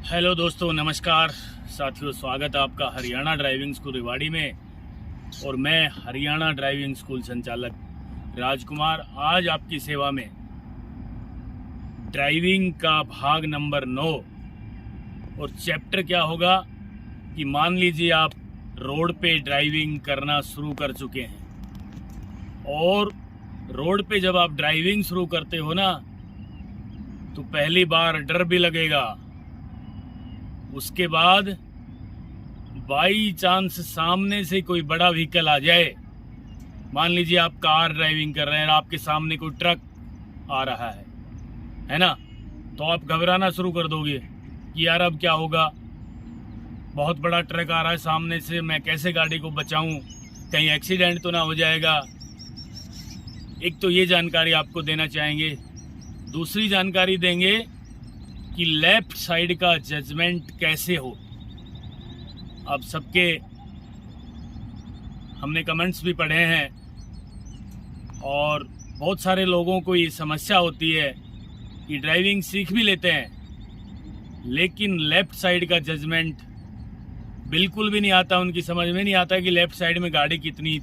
Hello दोस्तों, नमस्कार साथियों। स्वागत है आपका हरियाणा ड्राइविंग स्कूल रेवाड़ी में। और मैं हरियाणा ड्राइविंग स्कूल संचालक राजकुमार आज आपकी सेवा में ड्राइविंग का भाग नंबर 9 और चैप्टर क्या होगा कि मान लीजिए आप रोड पे ड्राइविंग करना शुरू कर चुके हैं और रोड पे जब आप ड्राइविंग शुरू करते हो ना तो पहली बार डर भी लगेगा। उसके बाद बाई चांस सामने से कोई बड़ा व्हीकल आ जाए, मान लीजिए आप कार ड्राइविंग कर रहे हैं और आपके सामने कोई ट्रक आ रहा है ना, तो आप घबराना शुरू कर दोगे कि यार अब क्या होगा, बहुत बड़ा ट्रक आ रहा है सामने से, मैं कैसे गाड़ी को बचाऊं, कहीं एक्सीडेंट तो ना हो जाएगा। एक तो ये जानकारी आपको देना चाहेंगे। दूसरी जानकारी देंगे कि लेफ्ट साइड का जजमेंट कैसे हो। अब सबके हमने कमेंट्स भी पढ़े हैं और बहुत सारे लोगों को ये समस्या होती है कि ड्राइविंग सीख भी लेते हैं लेकिन लेफ्ट साइड का जजमेंट बिल्कुल भी नहीं आता, उनकी समझ में नहीं आता कि लेफ्ट साइड में गाड़ी कितनी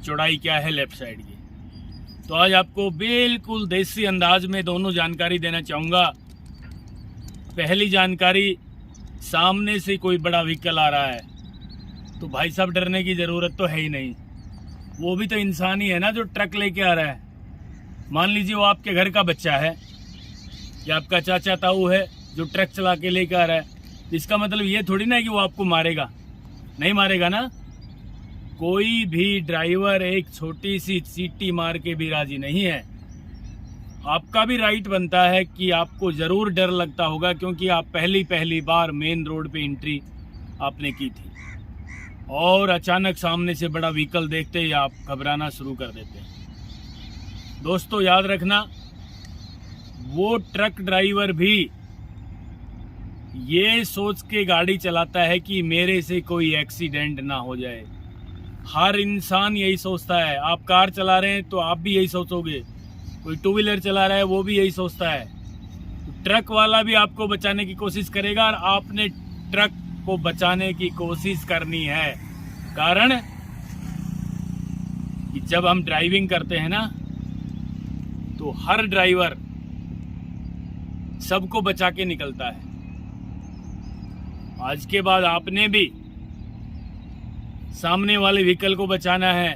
चौड़ाई क्या है लेफ्ट साइड की। तो आज आपको बिल्कुल देसी अंदाज में दोनों जानकारी देना चाहूँगा। पहली जानकारी, सामने से कोई बड़ा व्हीकल आ रहा है तो भाई साहब डरने की ज़रूरत तो है ही नहीं। वो भी तो इंसान ही है ना जो ट्रक लेके आ रहा है। मान लीजिए वो आपके घर का बच्चा है या आपका चाचा ताऊ है जो ट्रक चला के लेके आ रहा है, इसका मतलब ये थोड़ी ना है कि वो आपको मारेगा, नहीं मारेगा ना। कोई भी ड्राइवर एक छोटी सी सीटी मार के भी राजी नहीं है। आपका भी राइट बनता है कि आपको ज़रूर डर लगता होगा क्योंकि आप पहली बार मेन रोड पे एंट्री आपने की थी और अचानक सामने से बड़ा व्हीकल देखते ही आप घबराना शुरू कर देते हैं। दोस्तों याद रखना, वो ट्रक ड्राइवर भी ये सोच के गाड़ी चलाता है कि मेरे से कोई एक्सीडेंट ना हो जाए। हर इंसान यही सोचता है। आप कार चला रहे हैं तो आप भी यही सोचोगे, कोई टू व्हीलर चला रहा है वो भी यही सोचता है। तो ट्रक वाला भी आपको बचाने की कोशिश करेगा और आपने ट्रक को बचाने की कोशिश करनी है। कारण कि जब हम ड्राइविंग करते हैं ना तो हर ड्राइवर सबको बचा के निकलता है। आज के बाद आपने भी सामने वाले व्हीकल को बचाना है,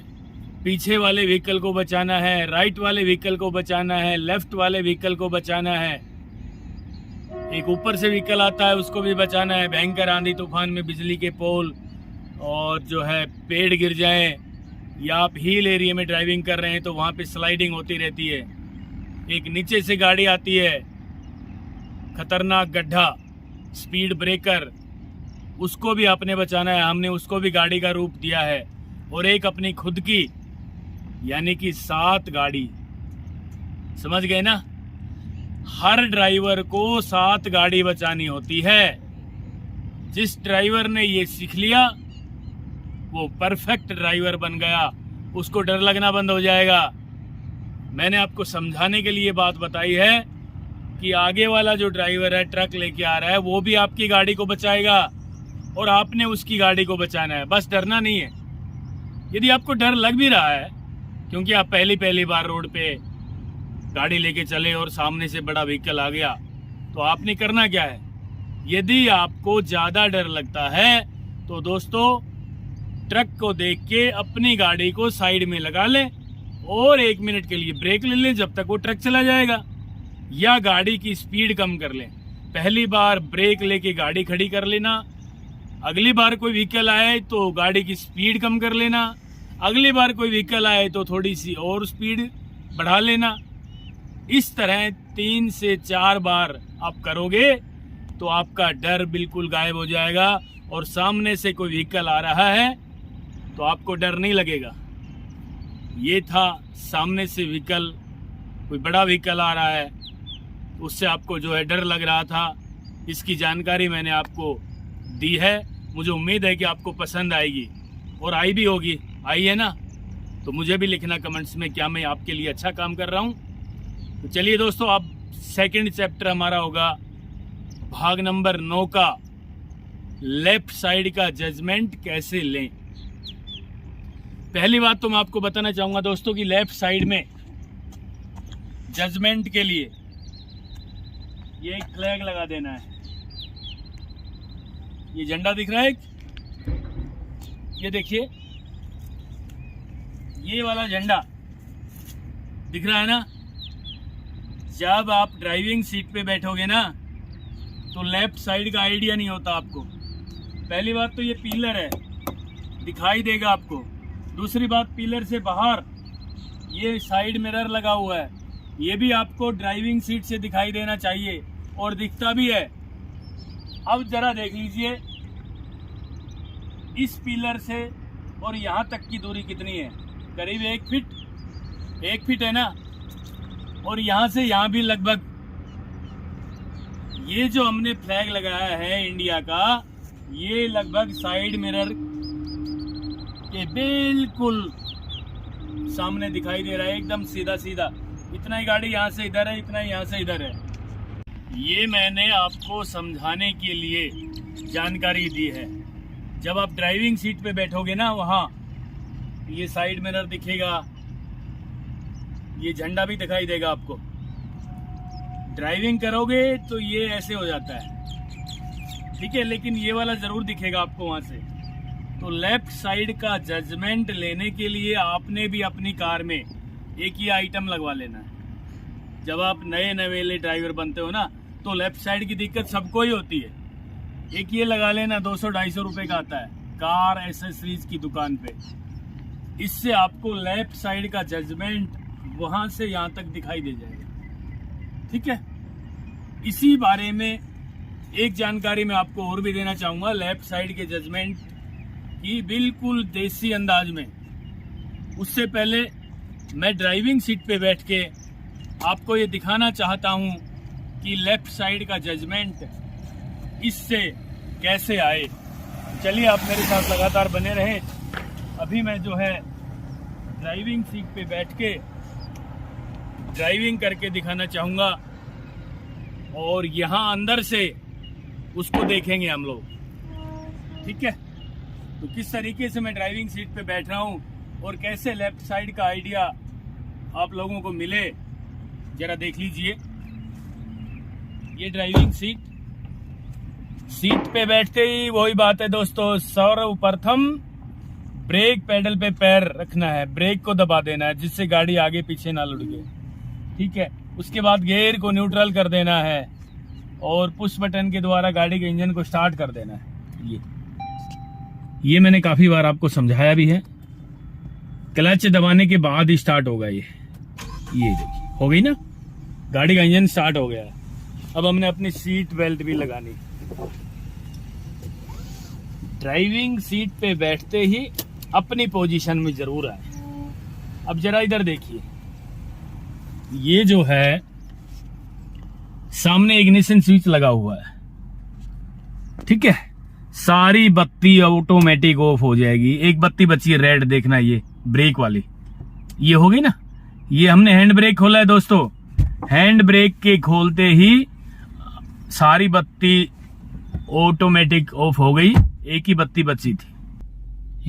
पीछे वाले व्हीकल को बचाना है, राइट वाले व्हीकल को बचाना है, लेफ्ट वाले व्हीकल को बचाना है। एक ऊपर से व्हीकल आता है उसको भी बचाना है। भयंकर आंधी तूफान में बिजली के पोल और जो है पेड़ गिर जाएं या आप हिल एरिया में ड्राइविंग कर रहे हैं तो वहाँ पे स्लाइडिंग होती रहती है। एक नीचे से गाड़ी आती है, खतरनाक गड्ढा, स्पीड ब्रेकर, उसको भी आपने बचाना है। हमने उसको भी गाड़ी का रूप दिया है। और एक अपनी खुद की यानी कि 7 गाड़ी, समझ गए ना। हर ड्राइवर को 7 गाड़ी बचानी होती है। जिस ड्राइवर ने ये सीख लिया वो परफेक्ट ड्राइवर बन गया, उसको डर लगना बंद हो जाएगा। मैंने आपको समझाने के लिए बात बताई है कि आगे वाला जो ड्राइवर है ट्रक लेके आ रहा है वो भी आपकी गाड़ी को बचाएगा और आपने उसकी गाड़ी को बचाना है, बस डरना नहीं है। यदि आपको डर लग भी रहा है क्योंकि आप पहली बार रोड पे गाड़ी लेके चले और सामने से बड़ा व्हीकल आ गया, तो आपने करना क्या है। यदि आपको ज़्यादा डर लगता है तो दोस्तों ट्रक को देख के अपनी गाड़ी को साइड में लगा लें और 1 मिनट के लिए ब्रेक ले लें जब तक वो ट्रक चला जाएगा, या गाड़ी की स्पीड कम कर लें। पहली बार ब्रेक लेके गाड़ी खड़ी कर लेना, अगली बार कोई व्हीकल आए तो गाड़ी की स्पीड कम कर लेना, अगली बार कोई व्हीकल आए तो थोड़ी सी और स्पीड बढ़ा लेना। इस तरह 3 से 4 बार आप करोगे तो आपका डर बिल्कुल गायब हो जाएगा और सामने से कोई व्हीकल आ रहा है तो आपको डर नहीं लगेगा। ये था सामने से व्हीकल, कोई बड़ा व्हीकल आ रहा है उससे आपको जो है डर लग रहा था, इसकी जानकारी मैंने आपको दी है। मुझे उम्मीद है कि आपको पसंद आएगी और आई भी होगी। आई है ना, तो मुझे भी लिखना कमेंट्स में क्या मैं आपके लिए अच्छा काम कर रहा हूँ। तो चलिए दोस्तों, अब सेकंड चैप्टर हमारा होगा भाग नंबर 9 का लेफ्ट साइड का जजमेंट कैसे लें। पहली बात तो मैं आपको बताना चाहूंगा दोस्तों कि लेफ्ट साइड में जजमेंट के लिए ये एक फ्लैग लगा देना है। ये झंडा दिख रहा है, ये देखिए, ये वाला झंडा दिख रहा है ना। जब आप ड्राइविंग सीट पे बैठोगे ना तो लेफ्ट साइड का आइडिया नहीं होता आपको। पहली बात तो ये पिलर है, दिखाई देगा आपको। दूसरी बात, पिलर से बाहर ये साइड मिरर लगा हुआ है, ये भी आपको ड्राइविंग सीट से दिखाई देना चाहिए और दिखता भी है। अब जरा देख लीजिए इस पिलर से और यहाँ तक की दूरी कितनी है, करीब 1 फीट है ना। और यहाँ से यहाँ भी लगभग, ये जो हमने फ्लैग लगाया है इंडिया का, ये लगभग साइड मिरर के बिल्कुल सामने दिखाई दे रहा है, एकदम सीधा सीधा। इतना ही गाड़ी यहाँ से इधर है, इतना ही यहाँ से इधर है। ये मैंने आपको समझाने के लिए जानकारी दी है। जब आप ड्राइविंग सीट पे बैठोगे ना, वहाँ ये साइड मिरर दिखेगा, ये झंडा भी दिखाई देगा आपको। ड्राइविंग करोगे तो ये ऐसे हो जाता है, ठीक है, लेकिन ये वाला जरूर दिखेगा आपको वहां से। तो लेफ्ट साइड का जजमेंट लेने के लिए आपने भी अपनी कार में एक ही आइटम लगवा लेना है। जब आप नए नवेले ड्राइवर बनते हो ना, तो लेफ्ट साइड की दिक्कत सबको ही होती है। एक ये लगा लेना, 200-250 रुपए का आता है कार एसेसरीज की दुकान पे। इससे आपको लेफ्ट साइड का जजमेंट वहां से यहां तक दिखाई दे जाएगा, ठीक है। इसी बारे में एक जानकारी मैं आपको और भी देना चाहूंगा, लेफ्ट साइड के जजमेंट की बिल्कुल देसी अंदाज में। उससे पहले मैं ड्राइविंग सीट पे बैठ के आपको ये दिखाना चाहता हूं कि लेफ्ट साइड का जजमेंट इससे कैसे आए। चलिए आप मेरे साथ लगातार बने रहें। अभी मैं जो है ड्राइविंग सीट पे बैठ के ड्राइविंग करके दिखाना चाहूँगा और यहाँ अंदर से उसको देखेंगे हम लोग, ठीक है। तो किस तरीके से मैं ड्राइविंग सीट पे बैठ रहा हूँ और कैसे लेफ्ट साइड का आइडिया आप लोगों को मिले, जरा देख लीजिए। ये ड्राइविंग सीट पे बैठते ही वही बात है दोस्तों, सर्वप्रथम ब्रेक पैडल पे पैर रखना है, ब्रेक को दबा देना है जिससे गाड़ी आगे पीछे ना लुढ़के, ठीक है। उसके बाद गियर को न्यूट्रल कर देना है और पुश बटन के द्वारा गाड़ी के इंजन को स्टार्ट कर देना है। ये मैंने काफी बार आपको समझाया भी है। क्लच दबाने के बाद ही स्टार्ट होगा ये देखिए, हो गई ना, गाड़ी का इंजन स्टार्ट हो गया। अब हमने अपनी सीट बेल्ट भी लगानी। ड्राइविंग सीट पे बैठते ही अपनी पोजीशन में जरूर आए। अब जरा इधर देखिए, ये जो है सामने इग्निशन स्विच लगा हुआ है, ठीक है। सारी बत्ती ऑटोमेटिक ऑफ हो जाएगी, एक बत्ती बची है रेड, देखना, ये ब्रेक वाली, ये हो गई ना। ये हमने हैंड ब्रेक खोला है दोस्तों, हैंड ब्रेक के खोलते ही सारी बत्ती ऑटोमेटिक ऑफ हो गई, एक ही बत्ती बची थी,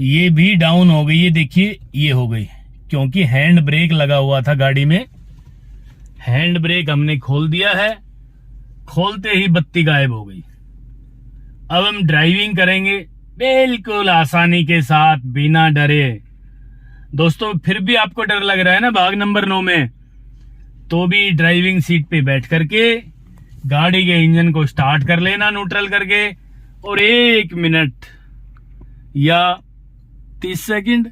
ये भी डाउन हो गई। ये देखिए, ये हो गई क्योंकि हैंड ब्रेक लगा हुआ था गाड़ी में। हैंड ब्रेक हमने खोल दिया है, खोलते ही बत्ती गायब हो गई। अब हम ड्राइविंग करेंगे बिल्कुल आसानी के साथ, बिना डरे। दोस्तों फिर भी आपको डर लग रहा है ना भाग नंबर 9 में, तो भी ड्राइविंग सीट पे बैठ करके गाड़ी के इंजन को स्टार्ट कर लेना न्यूट्रल करके, और 1 मिनट या 30 सेकंड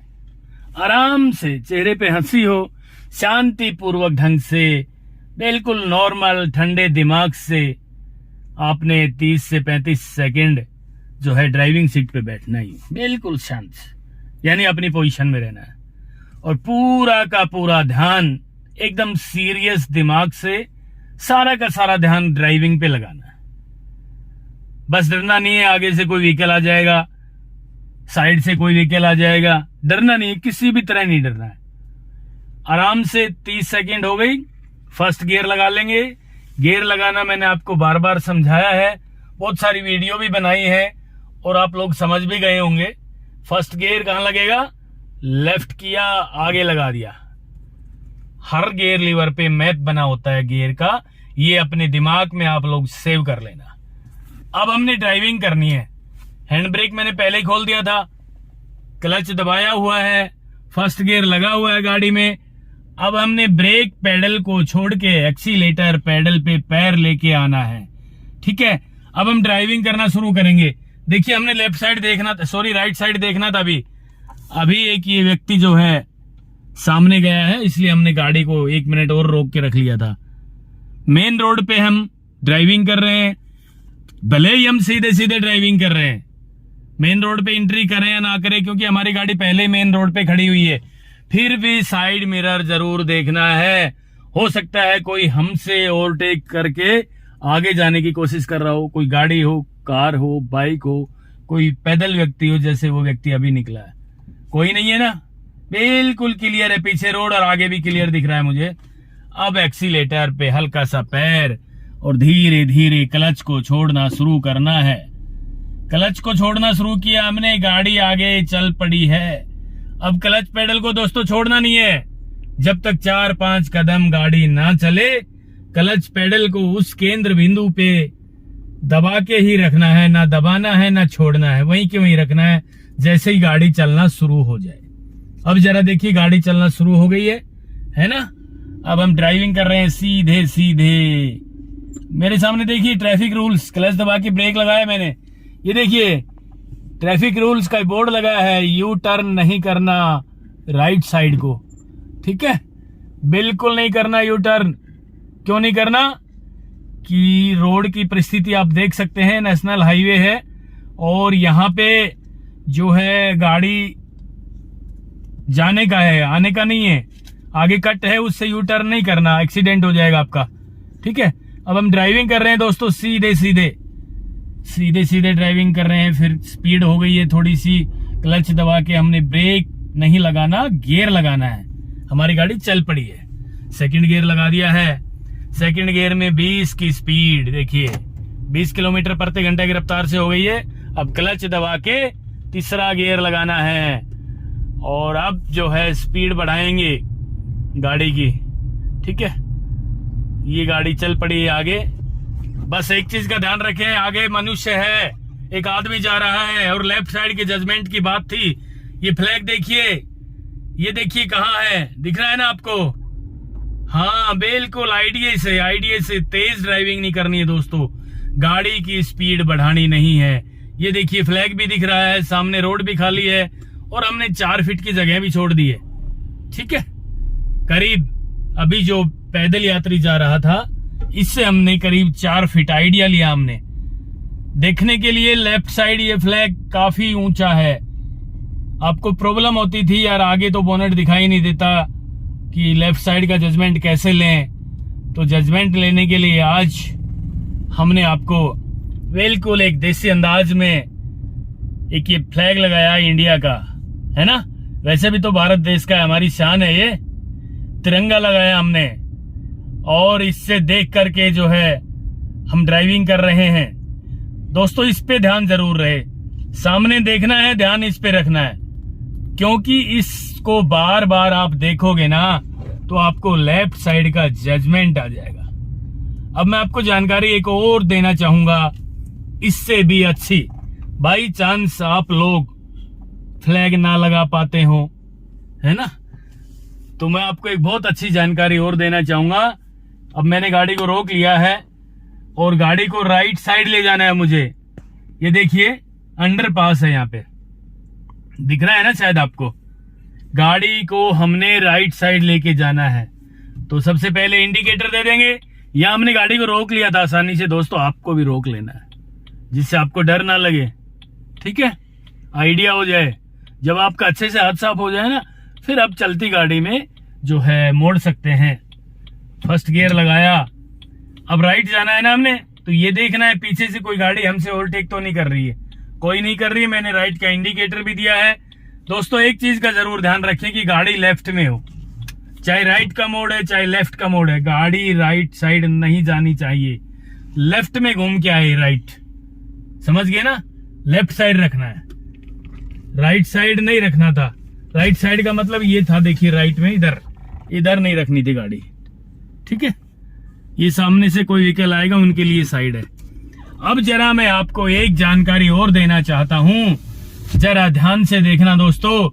आराम से, चेहरे पे हंसी हो, शांति पूर्वक ढंग से, बिल्कुल नॉर्मल ठंडे दिमाग से आपने 30 से 35 सेकंड जो है ड्राइविंग सीट पे बैठना ही, बिल्कुल शांत, यानी अपनी पोजीशन में रहना है। और पूरा का पूरा ध्यान एकदम सीरियस दिमाग से, सारा का सारा ध्यान ड्राइविंग पे लगाना है। बस डरना नहीं है आगे से कोई व्हीकल आ जाएगा, साइड से कोई व्हीकल आ जाएगा, डरना नहीं है, किसी भी तरह नहीं डरना है। आराम से 30 सेकंड हो गई, फर्स्ट गियर लगा लेंगे, गियर लगाना मैंने आपको बार बार समझाया है, बहुत सारी वीडियो भी बनाई है और आप लोग समझ भी गए होंगे। फर्स्ट गियर कहाँ लगेगा, लेफ्ट किया, आगे लगा दिया। हर गियर लीवर पे मैप बना होता है गियर का, ये अपने दिमाग में आप लोग सेव कर लेना। अब हमने ड्राइविंग करनी है। हैंड ब्रेक मैंने पहले ही खोल दिया था, क्लच दबाया हुआ है, फर्स्ट गियर लगा हुआ है गाड़ी में। अब हमने ब्रेक पेडल को छोड़ के एक्सीलेटर पेडल पे पैर लेके आना है, ठीक है। अब हम ड्राइविंग करना शुरू करेंगे। देखिए हमने लेफ्ट साइड देखना था, सॉरी राइट साइड देखना था। अभी एक ये व्यक्ति जो है सामने गया है, इसलिए हमने गाड़ी को 1 मिनट और रोक के रख लिया था। मेन रोड पे हम ड्राइविंग कर रहे हैं, भले ही हम सीधे सीधे ड्राइविंग कर रहे हैं। मेन रोड पे एंट्री करें या ना करें, क्योंकि हमारी गाड़ी पहले मेन रोड पे खड़ी हुई है, फिर भी साइड मिरर जरूर देखना है। हो सकता है कोई हमसे ओवरटेक करके आगे जाने की कोशिश कर रहा हो, कोई गाड़ी हो, कार हो, बाइक हो, कोई पैदल व्यक्ति हो, जैसे वो व्यक्ति अभी निकला है। कोई नहीं है ना, बिल्कुल क्लियर है, पीछे रोड और आगे भी क्लियर दिख रहा है मुझे। अब एक्सीलेटर पे हल्का सा पैर और धीरे धीरे क्लच को छोड़ना शुरू करना है। क्लच को छोड़ना शुरू किया हमने, गाड़ी आगे चल पड़ी है। अब क्लच पेडल को दोस्तों छोड़ना नहीं है, जब तक 4-5 कदम गाड़ी ना चले क्लच पेडल को उस केंद्र बिंदु पे दबा के ही रखना है, ना दबाना है ना छोड़ना है, वहीं के वहीं रखना है, जैसे ही गाड़ी चलना शुरू हो जाए। अब जरा देखिए गाड़ी चलना शुरू हो गई है ना। अब हम ड्राइविंग कर रहे हैं सीधे सीधे। मेरे सामने देखिए ट्रैफिक रूल्स, क्लच दबा के ब्रेक लगाया मैंने। ये देखिए ट्रैफिक रूल्स का बोर्ड लगा है, यू टर्न नहीं करना राइट साइड को, ठीक है, बिल्कुल नहीं करना यू टर्न। क्यों नहीं करना कि रोड की परिस्थिति आप देख सकते हैं, नेशनल हाईवे है और यहाँ पे जो है गाड़ी जाने का है, आने का नहीं है। आगे कट है, उससे यू टर्न नहीं करना, एक्सीडेंट हो जाएगा आपका, ठीक है। अब हम ड्राइविंग कर रहे हैं दोस्तों सीधे सीधे ड्राइविंग कर रहे हैं। फिर स्पीड हो गई है थोड़ी सी, क्लच दबा के हमने ब्रेक नहीं लगाना, गियर लगाना है। हमारी गाड़ी चल पड़ी है, सेकंड गियर लगा दिया है। सेकंड गियर में 20 की स्पीड, देखिए 20 किलोमीटर प्रति घंटे की रफ्तार से हो गई है। अब क्लच दबा के तीसरा गियर लगाना है और अब जो है स्पीड बढ़ाएंगे गाड़ी की, ठीक है। ये गाड़ी चल पड़ी है आगे। बस एक चीज का ध्यान रखें, आगे मनुष्य है, एक आदमी जा रहा है और लेफ्ट साइड के जजमेंट की बात थी। ये फ्लैग देखिए, ये देखिए कहाँ है, दिख रहा है ना आपको। हाँ बिल्कुल, आईडीए से तेज ड्राइविंग नहीं करनी है दोस्तों, गाड़ी की स्पीड बढ़ानी नहीं है। ये देखिए फ्लैग भी दिख रहा है, सामने रोड भी खाली है और हमने 4 फीट की जगह भी छोड़ दी है, ठीक है। करीब अभी जो पैदल यात्री जा रहा था, इससे हमने करीब 4 फीट आइडिया लिया हमने। देखने के लिए लेफ्ट साइड ये फ्लैग काफी ऊंचा है। आपको प्रॉब्लम होती थी यार, आगे तो बोनेट दिखाई नहीं देता कि लेफ्ट साइड का जजमेंट कैसे लें, तो जजमेंट लेने के लिए आज हमने आपको बिल्कुल एक देसी अंदाज में एक ये फ्लैग लगाया इंडिया का, है ना। वैसे भी तो भारत देश का हमारी शान है, ये तिरंगा लगाया हमने और इससे देख करके जो है हम ड्राइविंग कर रहे हैं दोस्तों। इस पे ध्यान जरूर रहे, सामने देखना है, ध्यान इस पे रखना है, क्योंकि इसको बार बार आप देखोगे ना तो आपको लेफ्ट साइड का जजमेंट आ जाएगा। अब मैं आपको जानकारी एक और देना चाहूंगा, इससे भी अच्छी। बाई चांस आप लोग फ्लैग ना लगा पाते हो, है ना, तो मैं आपको एक बहुत अच्छी जानकारी और देना चाहूंगा। अब मैंने गाड़ी को रोक लिया है और गाड़ी को राइट साइड ले जाना है मुझे। ये देखिए अंडरपास है, यहाँ पे दिख रहा है ना शायद आपको। गाड़ी को हमने राइट साइड लेके जाना है, तो सबसे पहले इंडिकेटर दे देंगे। या हमने गाड़ी को रोक लिया था आसानी से दोस्तों, आपको भी रोक लेना है जिससे आपको डर ना लगे, ठीक है, आइडिया हो जाए। जब आपका अच्छे से हाथ साफ हो जाए ना, फिर आप चलती गाड़ी में जो है मोड़ सकते हैं। फर्स्ट गियर लगाया, अब राइट जाना है ना हमने, तो ये देखना है पीछे से कोई गाड़ी हमसे ओवरटेक तो नहीं कर रही है। कोई नहीं कर रही है, मैंने राइट का इंडिकेटर भी दिया है। दोस्तों एक चीज का जरूर ध्यान रखें कि गाड़ी लेफ्ट में हो, चाहे राइट का मोड़ है चाहे लेफ्ट का मोड़ है, गाड़ी राइट साइड नहीं जानी चाहिए, लेफ्ट में घूम के आए, राइट, समझ गए ना, लेफ्ट साइड रखना है, राइट साइड नहीं रखना था। राइट साइड का मतलब ये था, देखिए राइट में इधर नहीं रखनी थी गाड़ी, ठीक है। ये सामने से कोई व्हीकल आएगा उनके लिए साइड है। अब जरा मैं आपको एक जानकारी और देना चाहता हूं, जरा ध्यान से देखना दोस्तों।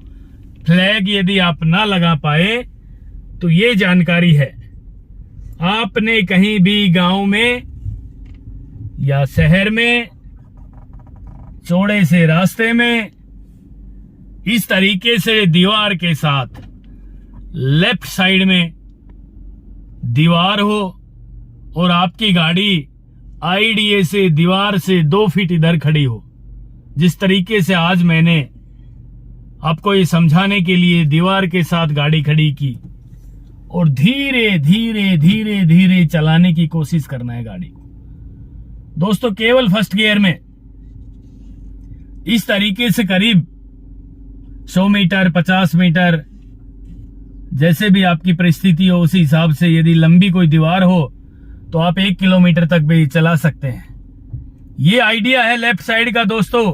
फ्लैग यदि आप ना लगा पाए तो ये जानकारी है, आपने कहीं भी गांव में या शहर में चौड़े से रास्ते में इस तरीके से दीवार के साथ लेफ्ट साइड में दीवार हो और आपकी गाड़ी आईडीए से दीवार से 2 फीट इधर खड़ी हो, जिस तरीके से आज मैंने आपको ये समझाने के लिए दीवार के साथ गाड़ी खड़ी की, और धीरे धीरे धीरे धीरे चलाने की कोशिश करना है गाड़ी को दोस्तों, केवल फर्स्ट गियर में इस तरीके से करीब 100 मीटर 50 मीटर जैसे भी आपकी परिस्थिति हो, उसी हिसाब से यदि लंबी कोई दीवार हो तो आप 1 किलोमीटर तक भी चला सकते हैं। ये आइडिया है लेफ्ट साइड का दोस्तों,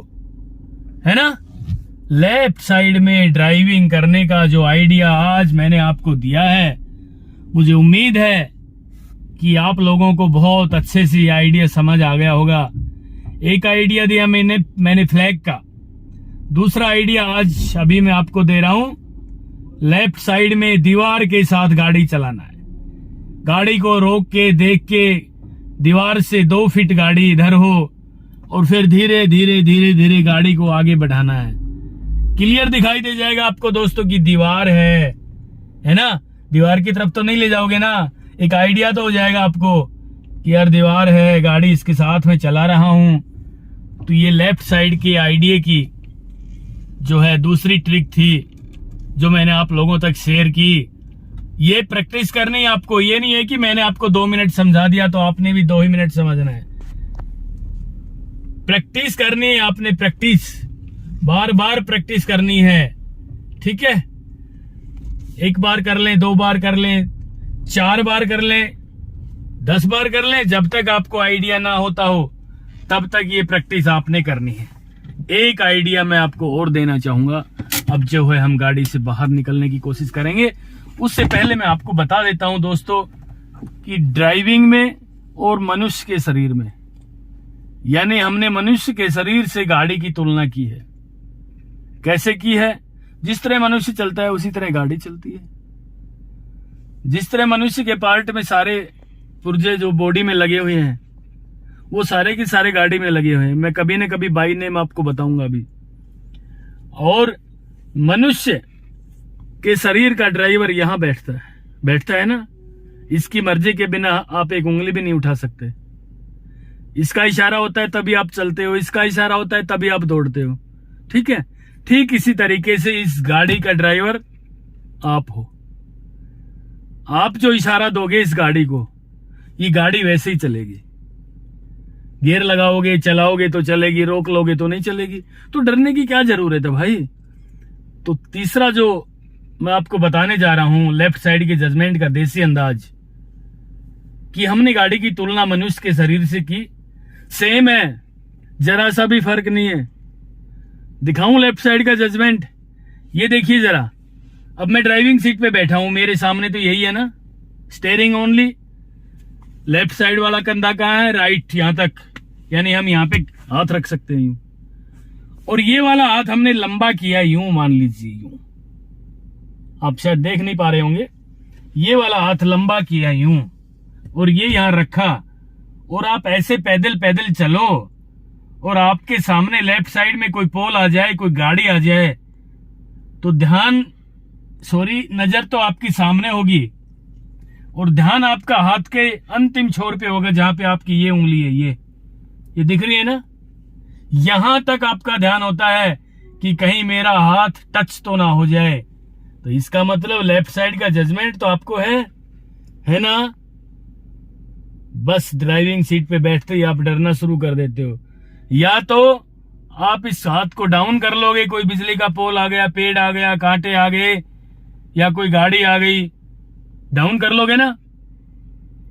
है ना। लेफ्ट साइड में ड्राइविंग करने का जो आइडिया आज मैंने आपको दिया है, मुझे उम्मीद है कि आप लोगों को बहुत अच्छे से आइडिया समझ आ गया होगा। एक आइडिया दिया मैंने फ्लैग का, दूसरा आइडिया आज अभी मैं आपको दे रहा हूं, लेफ्ट साइड में दीवार के साथ गाड़ी चलाना है। गाड़ी को रोक के देख के दीवार से 2 फीट गाड़ी इधर हो और फिर धीरे धीरे धीरे धीरे गाड़ी को आगे बढ़ाना है। क्लियर दिखाई दे जाएगा आपको दोस्तों कि दीवार है ना। दीवार की तरफ तो नहीं ले जाओगे ना, एक आइडिया तो हो जाएगा आपको कि यार दीवार है, गाड़ी इसके साथ में चला रहा हूं। तो ये लेफ्ट साइड के आइडिया की जो है दूसरी ट्रिक थी जो मैंने आप लोगों तक शेयर की। ये प्रैक्टिस करनी है आपको, ये नहीं है कि मैंने आपको 2 मिनट समझा दिया तो आपने भी 2 ही मिनट समझना है। प्रैक्टिस करनी है आपने, प्रैक्टिस बार बार प्रैक्टिस करनी है, ठीक है। 1 बार कर लें, 2 बार कर लें, 4 बार कर लें, 10 बार कर लें, जब तक आपको आइडिया ना होता हो तब तक ये प्रैक्टिस आपने करनी है। एक आइडिया मैं आपको और देना चाहूंगा। अब जो है हम गाड़ी से बाहर निकलने की कोशिश करेंगे, उससे पहले मैं आपको बता देता हूं दोस्तों कि ड्राइविंग में और मनुष्य के शरीर में, यानी हमने मनुष्य के शरीर से गाड़ी की तुलना की है। कैसे की है? जिस तरह मनुष्य चलता है उसी तरह गाड़ी चलती है। जिस तरह मनुष्य के पार्ट में सारे पुर्जे जो बॉडी में लगे हुए हैं वो सारे के सारे गाड़ी में लगे हुए हैं। मैं कभी न कभी बाई नेम आपको बताऊंगा अभी। और मनुष्य के शरीर का ड्राइवर यहां बैठता है ना, इसकी मर्जी के बिना आप एक उंगली भी नहीं उठा सकते। इसका इशारा होता है तभी आप चलते हो, इसका इशारा होता है तभी आप दौड़ते हो, ठीक है। ठीक इसी तरीके से इस गाड़ी का ड्राइवर आप हो। आप जो इशारा दोगे इस गाड़ी को, ये गाड़ी वैसे ही चलेगी। गियर लगाओगे, चलाओगे तो चलेगी, रोक लोगे तो नहीं चलेगी। तो डरने की क्या जरूरत है भाई। तो तीसरा जो मैं आपको बताने जा रहा हूं, लेफ्ट साइड के जजमेंट का देसी अंदाज, कि हमने गाड़ी की तुलना मनुष्य के शरीर से की, सेम है, जरा सा भी फर्क नहीं है। दिखाऊं लेफ्ट साइड का जजमेंट? ये देखिए जरा, अब मैं ड्राइविंग सीट पे बैठा हूं, मेरे सामने तो यही है ना, स्टीयरिंग ओनली। लेफ्ट साइड वाला कंधा कहाँ है? राइट, यहां तक, यानी हम यहां पे हाथ रख सकते हैं यूं। और ये वाला हाथ हमने लंबा किया यूं, मान लीजिए यूं, आप शायद देख नहीं पा रहे होंगे, ये वाला हाथ लंबा किया यूं और ये यहां रखा, और आप ऐसे पैदल पैदल चलो और आपके सामने लेफ्ट साइड में कोई पोल आ जाए, कोई गाड़ी आ जाए, तो नजर तो आपकी सामने होगी और ध्यान आपका हाथ के अंतिम छोर पे होगा, जहां पे आपकी ये उंगली है, ये दिख रही है ना, यहां तक आपका ध्यान होता है कि कहीं मेरा हाथ टच तो ना हो जाए। तो इसका मतलब लेफ्ट साइड का जजमेंट तो आपको है ना। बस ड्राइविंग सीट पे बैठते ही आप डरना शुरू कर देते हो। या तो आप इस हाथ को डाउन कर लोगे, कोई बिजली का पोल आ गया, पेड़ आ गया, कांटे आ गए, या कोई गाड़ी आ गई, डाउन कर लोगे ना,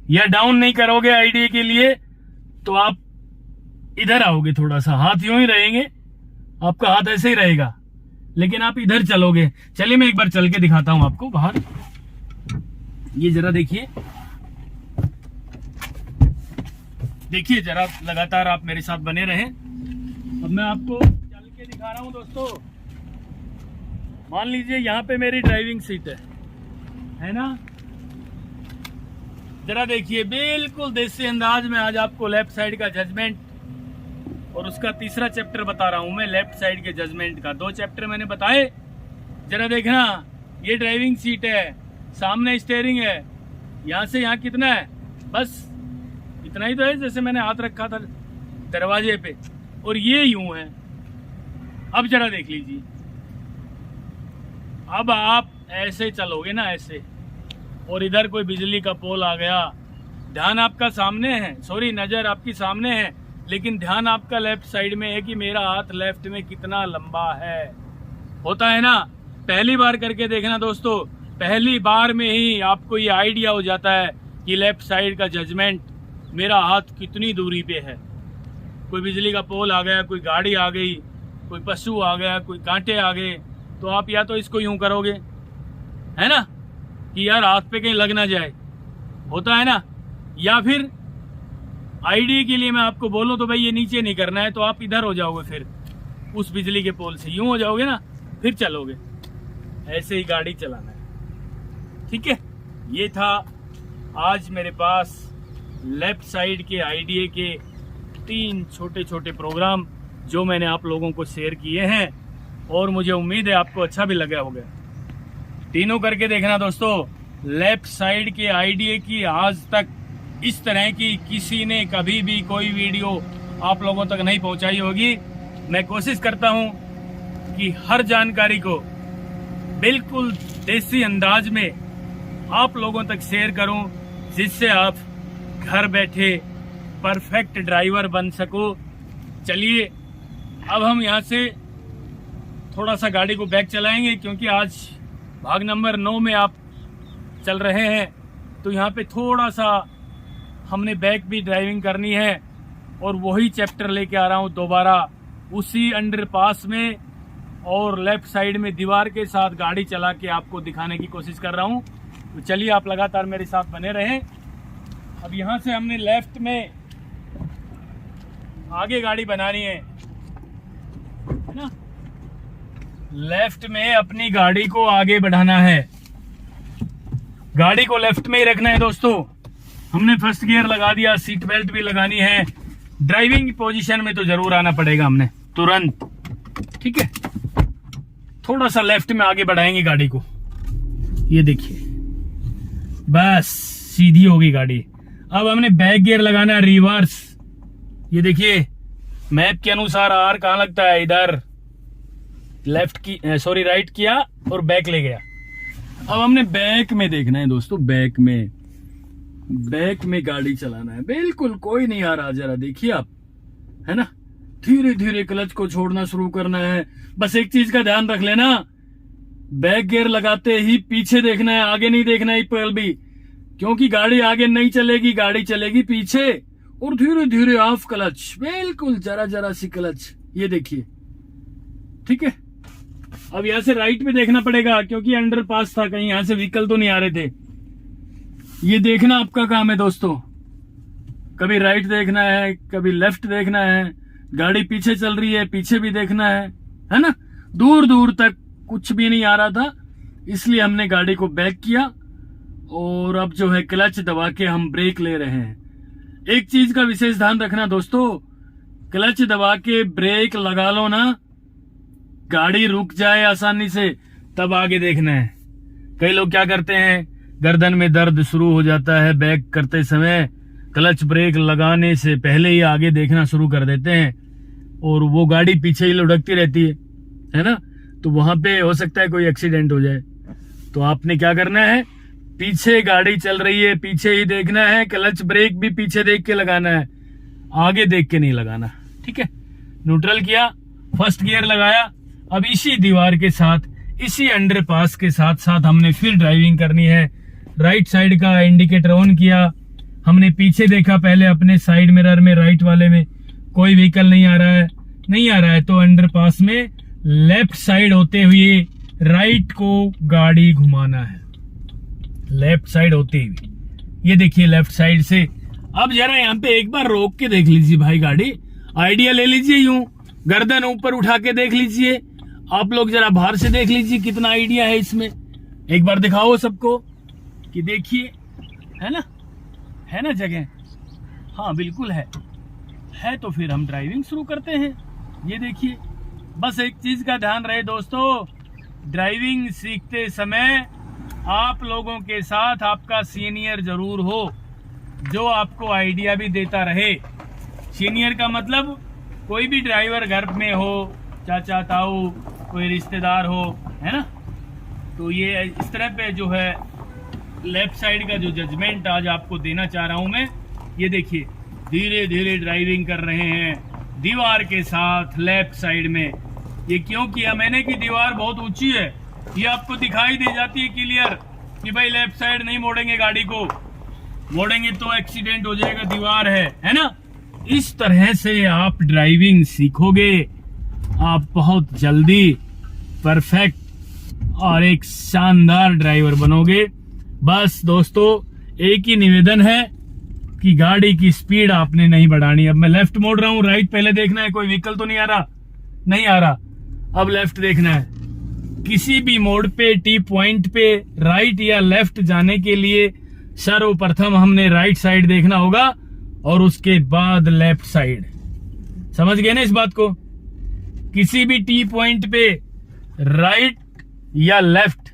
या डाउन नहीं करोगे आईडीए के लिए तो आप इधर आओगे, थोड़ा सा हाथ यूं ही रहेंगे, आपका हाथ ऐसे ही रहेगा, लेकिन आप इधर चलोगे। चलिए मैं एक बार चल के दिखाता हूं आपको बाहर। ये जरा देखिए, देखिए जरा, लगातार आप मेरे साथ बने रहें। अब मैं आपको चल के दिखा रहा हूं दोस्तों। मान लीजिए यहाँ पे मेरी ड्राइविंग सीट है ना, जरा देखिए, बिल्कुल देसी अंदाज में आज आपको लेफ्ट साइड का जजमेंट और उसका तीसरा चैप्टर बता रहा हूं मैं, लेफ्ट साइड के जजमेंट का। 2 चैप्टर मैंने बताए, जरा देखना। ये ड्राइविंग सीट है, सामने स्टीयरिंग है, यहां से यहां कितना है, बस इतना ही तो है, जैसे मैंने हाथ रखा था दरवाजे पे, और ये यूं है। अब जरा देख लीजिए, अब आप ऐसे चलोगे ना, ऐसे, और इधर कोई बिजली का पोल आ गया, ध्यान आपका सामने है, सॉरी नजर आपकी सामने है, लेकिन ध्यान आपका लेफ्ट साइड में है कि मेरा हाथ लेफ्ट में कितना लंबा है। होता है ना, पहली बार करके देखना दोस्तों, पहली बार में ही आपको ये आइडिया हो जाता है कि लेफ्ट साइड का जजमेंट, मेरा हाथ कितनी दूरी पे है। कोई बिजली का पोल आ गया, कोई गाड़ी आ गई, कोई पशु आ गया, कोई कांटे आ गए, तो आप या तो इसको यूं करोगे, है ना, कि यार हाथ पे कहीं लग ना जाए, होता है ना, या फिर आईडी के लिए मैं आपको बोलूं तो भाई ये नीचे नहीं करना है, तो आप इधर हो जाओगे, फिर उस बिजली के पोल से यूं हो जाओगे ना, फिर चलोगे। ऐसे ही गाड़ी चलाना है, ठीक है। ये था आज मेरे पास लेफ्ट साइड के आईडीए के 3 छोटे छोटे प्रोग्राम जो मैंने आप लोगों को शेयर किए हैं, और मुझे उम्मीद है आपको अच्छा भी लगा होगा। तीनों करके देखना दोस्तों। लेफ्ट साइड के आईडीए की आज तक इस तरह की किसी ने कभी भी कोई वीडियो आप लोगों तक नहीं पहुंचाई होगी। मैं कोशिश करता हूं कि हर जानकारी को बिल्कुल देसी अंदाज में आप लोगों तक शेयर करूं, जिससे आप घर बैठे परफेक्ट ड्राइवर बन सको। चलिए अब हम यहां से थोड़ा सा गाड़ी को बैक चलाएंगे, क्योंकि आज भाग नंबर 9 में आप चल रहे हैं, तो यहाँ पे थोड़ा सा हमने बैक भी ड्राइविंग करनी है, और वही चैप्टर लेके आ रहा हूँ दोबारा उसी अंडरपास में, और लेफ्ट साइड में दीवार के साथ गाड़ी चला के आपको दिखाने की कोशिश कर रहा हूँ। तो चलिए आप लगातार मेरे साथ बने रहें। अब यहाँ से हमने लेफ्ट में आगे गाड़ी बनानी है ना, लेफ्ट में अपनी गाड़ी को आगे बढ़ाना है, गाड़ी को लेफ्ट में ही रखना है दोस्तों। हमने फर्स्ट गियर लगा दिया, सीट बेल्ट भी लगानी है, ड्राइविंग पोजीशन में तो जरूर आना पड़ेगा हमने तुरंत, ठीक है। थोड़ा सा लेफ्ट में आगे बढ़ाएंगे गाड़ी को, ये देखिए, बस सीधी होगी गाड़ी। अब हमने बैक गियर लगाना है, रिवर्स। ये देखिए मैप के अनुसार आर कहां लगता है, इधर लेफ्ट की सॉरी राइट किया और बैक ले गया। अब हमने बैक में देखना है दोस्तों, बैक में गाड़ी चलाना है, बिल्कुल कोई नहीं आ रहा, जरा देखिए आप, है ना, धीरे धीरे क्लच को छोड़ना शुरू करना है। बस एक चीज का ध्यान रख लेना, बैक गियर लगाते ही पीछे देखना है, आगे नहीं देखना है पल भी, क्योंकि गाड़ी आगे नहीं चलेगी, गाड़ी चलेगी पीछे। और धीरे धीरे ऑफ क्लच, बिल्कुल जरा जरा सी क्लच, ये देखिए, ठीक है। अब यहां से राइट में देखना पड़ेगा, क्योंकि अंडरपास था, कहीं यहां से व्हीकल तो नहीं आ रहे थे। ये देखना आपका काम है दोस्तों, कभी राइट देखना है, कभी लेफ्ट देखना है, गाड़ी पीछे चल रही है, पीछे भी देखना है ना। दूर दूर तक कुछ भी नहीं आ रहा था, इसलिए हमने गाड़ी को बैक किया, और अब जो है क्लच दबा के हम ब्रेक ले रहे हैं। एक चीज का विशेष ध्यान रखना दोस्तों, क्लच दबा के ब्रेक लगा लो ना, गाड़ी रुक जाए आसानी से, तब आगे देखना है। कई लोग क्या करते हैं, गर्दन में दर्द शुरू हो जाता है बैक करते समय, क्लच ब्रेक लगाने से पहले ही आगे देखना शुरू कर देते हैं, और वो गाड़ी पीछे ही लुढ़कती रहती है ना, तो वहां पे हो सकता है कोई एक्सीडेंट हो जाए। तो आपने क्या करना है, पीछे गाड़ी चल रही है, पीछे ही देखना है, क्लच ब्रेक भी पीछे देख के लगाना है, आगे देख के नहीं लगाना, ठीक है। न्यूट्रल किया, फर्स्ट गियर लगाया, अब इसी दीवार के साथ, इसी अंडरपास के साथ साथ हमने फिर ड्राइविंग करनी है। राइट साइड का इंडिकेटर ऑन किया, हमने पीछे देखा पहले अपने साइड मिरर में, राइट वाले में कोई व्हीकल नहीं आ रहा है तो अंडरपास में लेफ्ट साइड होते हुए राइट को गाड़ी घुमाना है, लेफ्ट साइड होते हुए। ये देखिए लेफ्ट साइड से। अब जरा यहाँ पे एक बार रोक के देख लीजिए भाई, गाड़ी आइडिया ले लीजिए, यूं गर्दन ऊपर उठा के देख लीजिए। आप लोग जरा बाहर से देख लीजिए कितना आइडिया है इसमें। एक बार दिखाओ सबको कि देखिए, है ना जगह? हाँ बिल्कुल है। तो फिर हम ड्राइविंग शुरू करते हैं। ये देखिए, बस एक चीज का ध्यान रहे दोस्तों, ड्राइविंग सीखते समय आप लोगों के साथ आपका सीनियर जरूर हो, जो आपको आइडिया भी देता रहे। सीनियर का मतलब कोई भी ड्राइवर घर में हो, चाचा ताऊ, कोई रिश्तेदार हो, है ना। तो ये इस तरह पे जो है लेफ्ट साइड का जो जजमेंट आज आपको देना चाह रहा हूं मैं, ये देखिए धीरे धीरे ड्राइविंग कर रहे हैं दीवार के साथ लेफ्ट साइड में। ये क्यों किया मैंने कि दीवार बहुत ऊंची है, ये आपको दिखाई दे जाती है क्लियर कि भाई लेफ्ट साइड नहीं मोड़ेंगे, गाड़ी को मोड़ेंगे तो एक्सीडेंट हो जाएगा, दीवार है ना। इस तरह से आप ड्राइविंग सीखोगे, आप बहुत जल्दी परफेक्ट और एक शानदार ड्राइवर बनोगे। बस दोस्तों एक ही निवेदन है कि गाड़ी की स्पीड आपने नहीं बढ़ानी। अब मैं लेफ्ट मोड़ रहा हूं, राइट पहले देखना है कोई व्हीकल तो नहीं आ रहा। अब लेफ्ट देखना है। किसी भी मोड़ पे, टी पॉइंट पे राइट या लेफ्ट जाने के लिए सर्वप्रथम हमने राइट साइड देखना होगा और उसके बाद लेफ्ट साइड। समझ गए ना इस बात को? किसी भी टी पॉइंट पे राइट या लेफ्ट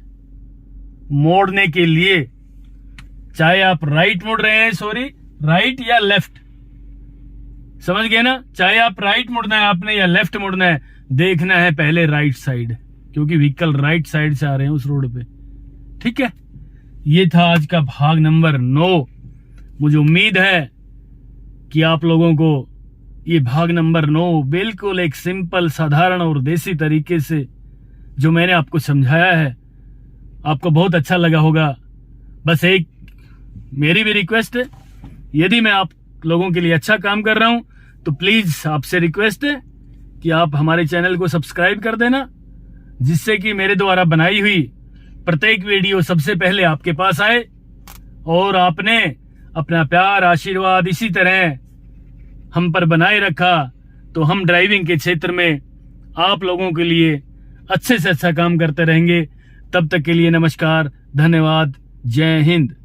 मोड़ने के लिए, चाहे आप राइट मोड़ रहे हैं, राइट या लेफ्ट, समझ गए ना? चाहे आप राइट मुड़ना है आपने या लेफ्ट मुड़ना है, देखना है पहले राइट साइड, क्योंकि व्हीकल राइट साइड से आ रहे हैं उस रोड पे। ठीक है, ये था आज का भाग नंबर 9। मुझे उम्मीद है कि आप लोगों को ये भाग नंबर 9 बिल्कुल एक सिंपल, साधारण और देसी तरीके से जो मैंने आपको समझाया है, आपको बहुत अच्छा लगा होगा। बस एक मेरी भी रिक्वेस्ट है, यदि मैं आप लोगों के लिए अच्छा काम कर रहा हूं तो प्लीज आपसे रिक्वेस्ट है कि आप हमारे चैनल को सब्सक्राइब कर देना, जिससे कि मेरे द्वारा बनाई हुई प्रत्येक वीडियो सबसे पहले आपके पास आए और आपने अपना प्यार, आशीर्वाद इसी तरह हम पर बनाए रखा तो हम ड्राइविंग के क्षेत्र में आप लोगों के लिए अच्छे से अच्छा काम करते रहेंगे। तब तक के लिए नमस्कार, धन्यवाद, जय हिंद।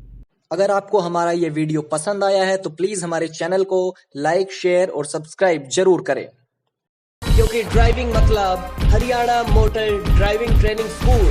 अगर आपको हमारा ये वीडियो पसंद आया है तो प्लीज हमारे चैनल को लाइक, शेयर और सब्सक्राइब जरूर करें, क्योंकि ड्राइविंग मतलब Haryana motor driving training school.